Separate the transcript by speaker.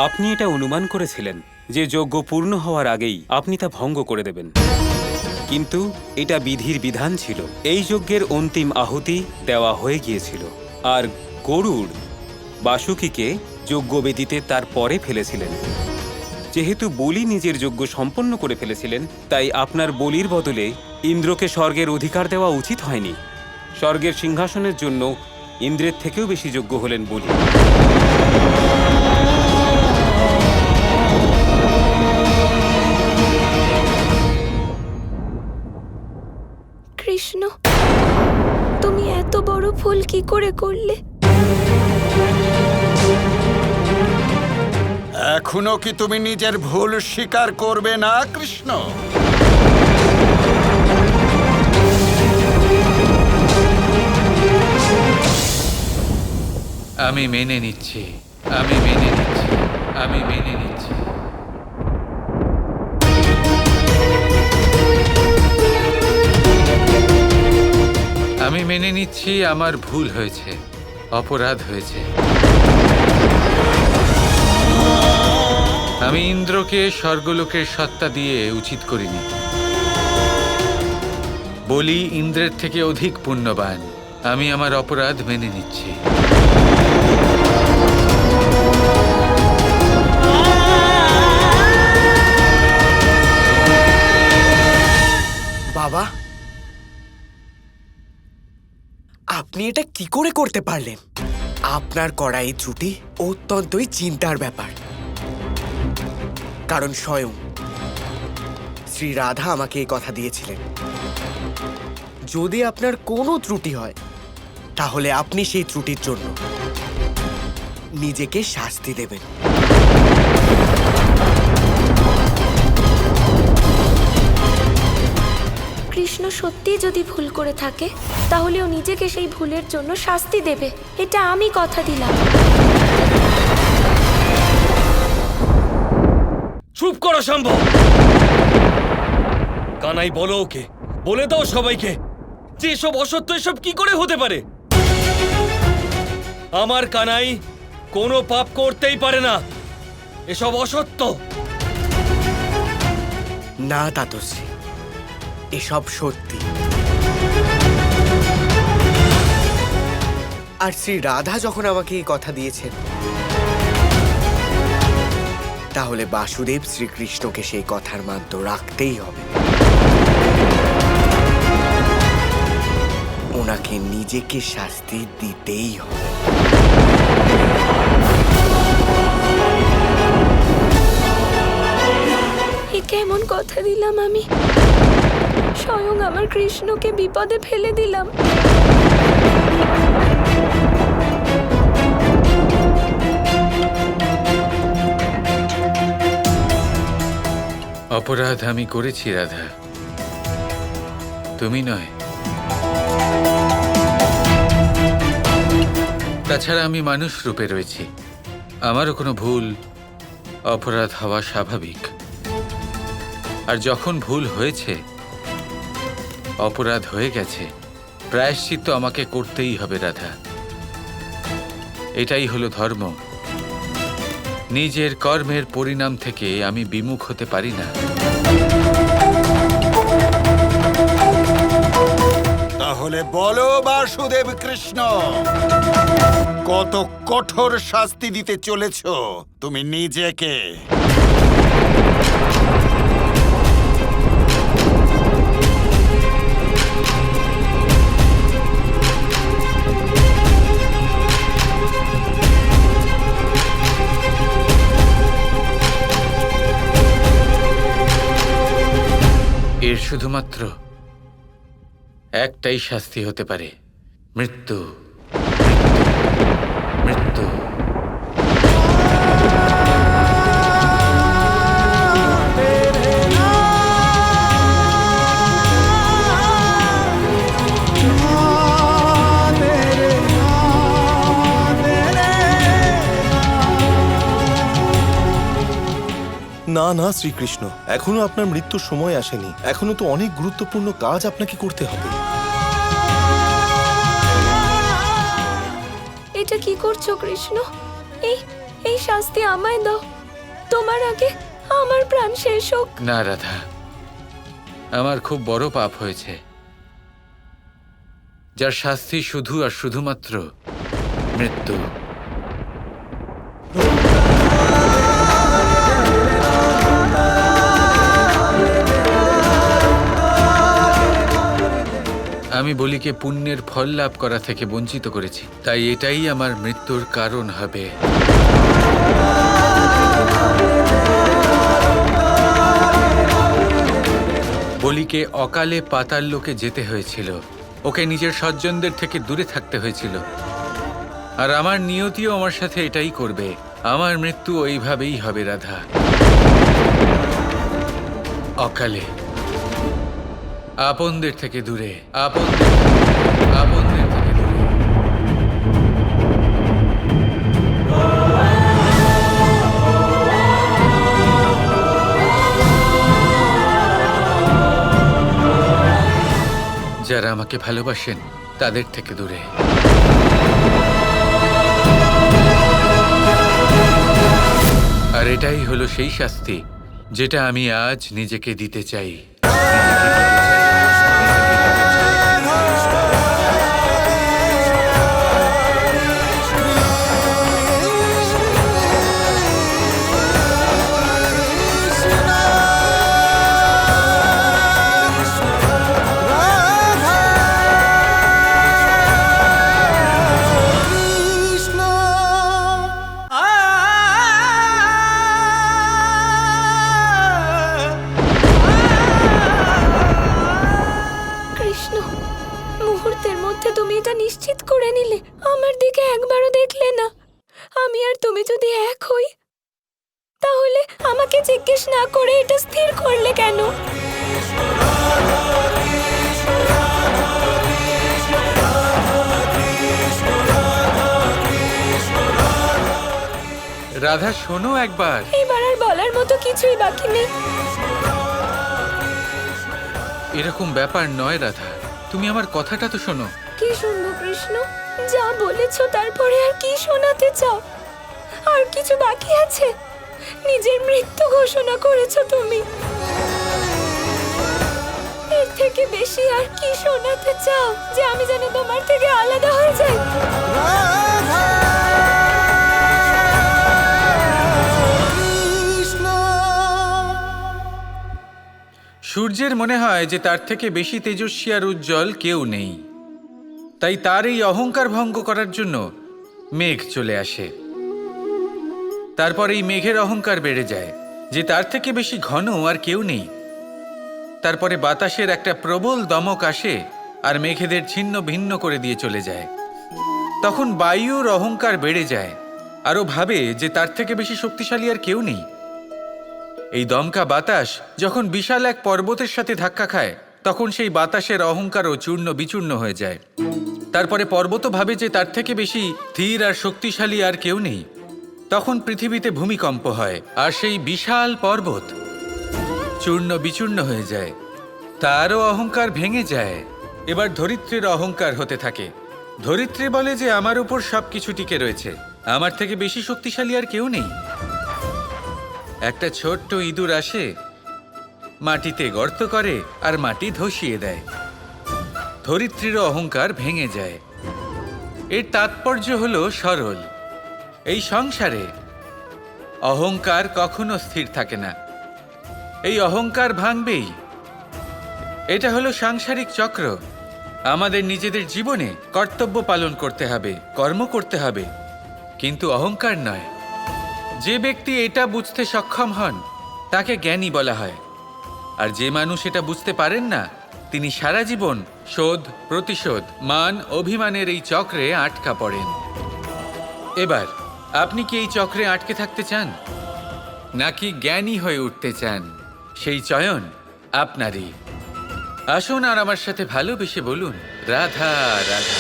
Speaker 1: আপনি এটা অনুমান করেছিলেন যে যজ্ঞ পূর্ণ হওয়ার আগেই আপনি তা ভঙ্গ করে দেবেন, কিন্তু এটা বিধির বিধান ছিল। এই যজ্ঞের অন্তিম আহুতি দেওয়া হয়ে গিয়েছিল, আর গরুড় বাসুকীকে যজ্ঞবেদিতে তার পরে ফেলেছিলেন। যেহেতু বলি নিজের যজ্ঞ সম্পন্ন করে ফেলেছিলেন, তাই আপনার বলির বদলে ইন্দ্রকে স্বর্গের অধিকার দেওয়া উচিত হয়নি। স্বর্গের সিংহাসনের জন্য ইন্দ্রের থেকেও বেশি যোগ্য হলেন বলি।
Speaker 2: কৃষ্ণ, তুমি এত বড় ভুল কি করে করলে?
Speaker 3: এখনো কি তুমি নিজের ভুল স্বীকার করবে না কৃষ্ণ?
Speaker 4: আমি মেনে নিচ্ছি, আমি মেনে নিচ্ছি, আমি মেনে নিচ্ছি। আমি মেনে নিচ্ছি আমার ভুল হয়েছে, অপরাধ হয়েছে। আমি ইন্দ্রকে স্বর্গলোকের সত্তা দিয়ে উচিত করিনি। বলি ইন্দ্রের থেকে অধিক পুণ্যবান। আমি আমার অপরাধ মেনে নিচ্ছি।
Speaker 5: বাবা, আপনি এটা কি করে করতে পারলেন? আপনার করা এই ত্রুটি অত্যন্তই চিন্তার ব্যাপার, কারণ স্বয়ং শ্রী রাধা আমাকে এই কথা দিয়েছিলেন, যদি আপনার কোনো ত্রুটি হয় তাহলে আপনি সেই ত্রুটির জন্য নিজেকে শাস্তি দেবেন।
Speaker 2: কৃষ্ণ সত্যিই যদি ভুল করে থাকে, তাহলে ও নিজেকে সেই ভুলের জন্য শাস্তি দেবে, এটা আমি কথা দিলাম।
Speaker 6: চুপ করো সম্ভব। কানাই বলো ওকে, বলে দাও সবাইকে যে এসব অসত্য, এসব কি করে হতে পারে। আমার কানাই কোনো পাপ করতেই পারে না, এসব অসত্য।
Speaker 5: না তাতশ্রী, এসব সত্যি। আর শ্রী রাধা যখন আমাকে এই কথা দিয়েছেন, তাহলে বাসুদেব শ্রীকৃষ্ণকে সেই কথার মান তো রাখতেই হবে। ওনাকে নিজেকে শাস্তি দিতেই হবে।
Speaker 2: এ কেমন কথা দিলাম আমি? স্বয়ং আমার কৃষ্ণকে বিপদে ফেলে দিলাম।
Speaker 4: অপরাধ আমি করেছি রাধা, তুমি নয়। তাছাড়া আমি মানুষ রূপে রয়েছি, আমারও কোনো ভুল অপরাধ হওয়া স্বাভাবিক। আর যখন ভুল হয়েছে, অপরাধ হয়ে গেছে, প্রায়শ্চিত্ত আমাকে করতেই হবে রাধা। এটাই হলো ধর্ম। নিজের কর্মের পরিণাম থেকে আমি বিমুখ হতে পারি না।
Speaker 3: তাহলে বলো বাসুদেব কৃষ্ণ, কত কঠোর শাস্তি দিতে চলেছ তুমি নিজেকে?
Speaker 4: এর শুধুমাত্র একটাই শাস্তি হতে পারে, মৃত্যু, মৃত্যু, মৃত্যু।
Speaker 7: না না শ্রীকৃষ্ণ, এখনো আপনার মৃত্যুর সময় আসেনি। এখনো তো অনেক গুরুত্বপূর্ণ কাজ আপনাকে করতে হবে।
Speaker 2: এটা কি করছো কৃষ্ণ? এই এই শাস্তি আমায় দাও, তোমার আগে আমার প্রাণ শেষ হোক।
Speaker 4: না রাধা, আমার খুব বড় পাপ হয়েছে, যার শাস্তি শুধু আর শুধুমাত্র মৃত্যু। আমি বলিকে পুণ্যের ফল লাভ করা থেকে বঞ্চিত করেছি, তাই এটাই আমার মৃত্যুর কারণ হবে। বলিকে অকালে পাতাল লোকে যেতে হয়েছিল, ওকে নিজের স্বজনদের থেকে দূরে থাকতে হয়েছিল, আর আমার নিয়তিও আমার সাথে এটাই করবে। আমার মৃত্যু ওইভাবেই হবে রাধা, অকালে, আপনদের থেকে দূরে, আপনদের থেকে দূরে। যারা আমাকে ভালোবাসেন তাদের থেকে দূরে। আর এটাই হলো সেই শাস্তি যেটা আমি আজ নিজেকে দিতে চাই।
Speaker 2: কৃষ্ণ, মুহূর্তের মধ্যে তুমি এটা নিশ্চিত করে নিলে, আমার দিকে একবারও দেখলে না। আমি আর তুমি যদি এক হই, তাহলে আমাকে জিজ্ঞেস না করে এটা স্থির করলে কেন?
Speaker 4: রাধা শোনো একবার।
Speaker 2: এবার আর বলার মতো কিছুই বাকি নেই।
Speaker 4: এরকম ব্যাপার নয় রাধা, তুমি আমার কথাটা তো শোনো।
Speaker 2: কি শুনবো কৃষ্ণ? যা বলেছো তারপরে আর কি শোনাতে চাও? আর কিছু বাকি আছে? নিজের মৃত্যু ঘোষণা করেছো তুমি, এর থেকে বেশি আর কি শোনাতে চাও? যে আমি যেন তোমার থেকে আলাদা হয়ে যাই?
Speaker 4: সূর্যের মনে হয় যে তার থেকে বেশি তেজস্বী আর উজ্জ্বল কেউ নেই, তাই তার এই অহংকার ভঙ্গ করার জন্য মেঘ চলে আসে। তারপর এই মেঘের অহংকার বেড়ে যায় যে তার থেকে বেশি ঘন আর কেউ নেই। তারপরে বাতাসের একটা প্রবল দমক আসে আর মেঘেদের ছিন্ন ভিন্ন করে দিয়ে চলে যায়। তখন বায়ুর অহংকার বেড়ে যায়, আরও ভাবে যে তার থেকে বেশি শক্তিশালী আর কেউ নেই। এই দমকা বাতাস যখন বিশাল এক পর্বতের সাথে ধাক্কা খায়, তখন সেই বাতাসের অহংকারও চূর্ণ বিচূর্ণ হয়ে যায়। তারপরে পর্বত ভাবে যে তার থেকে বেশি স্থির আর শক্তিশালী আর কেউ নেই। তখন পৃথিবীতে ভূমিকম্প হয় আর সেই বিশাল পর্বত চূর্ণ বিচূর্ণ হয়ে যায়, তারও অহংকার ভেঙে যায়। এবার ধরিত্রীর অহংকার হতে থাকে। ধরিত্রী বলে যে আমার উপর সবকিছু টিকে রয়েছে, আমার থেকে বেশি শক্তিশালী আর কেউ নেই। একটা ছোট্ট ইঁদুর আসে, মাটিতে গর্ত করে আর মাটি ধসিয়ে দেয়। ধরিত্রীর অহংকার ভেঙে যায়। এর তাৎপর্য হলো সরল, এই সংসারে অহংকার কখনো স্থির থাকে না, এই অহংকার ভাঙবেই। এটা হলো সাংসারিক চক্র। আমাদের নিজেদের জীবনে কর্তব্য পালন করতে হবে, কর্ম করতে হবে, কিন্তু অহংকার নয়। যে ব্যক্তি এটা বুঝতে সক্ষম হন তাকে জ্ঞানী বলা হয়, আর যে মানুষ এটা বুঝতে পারেন না তিনি সারা জীবন শোধ প্রতিশোধ মান অভিমানের এই চক্রে আটকা পড়েন। এবার আপনি কি এই চক্রে আটকে থাকতে চান, নাকি জ্ঞানী হয়ে উঠতে চান? সেই চয়ন আপনারই। আসুন আর আমার সাথে ভালোবেসে বলুন রাধা রাধা।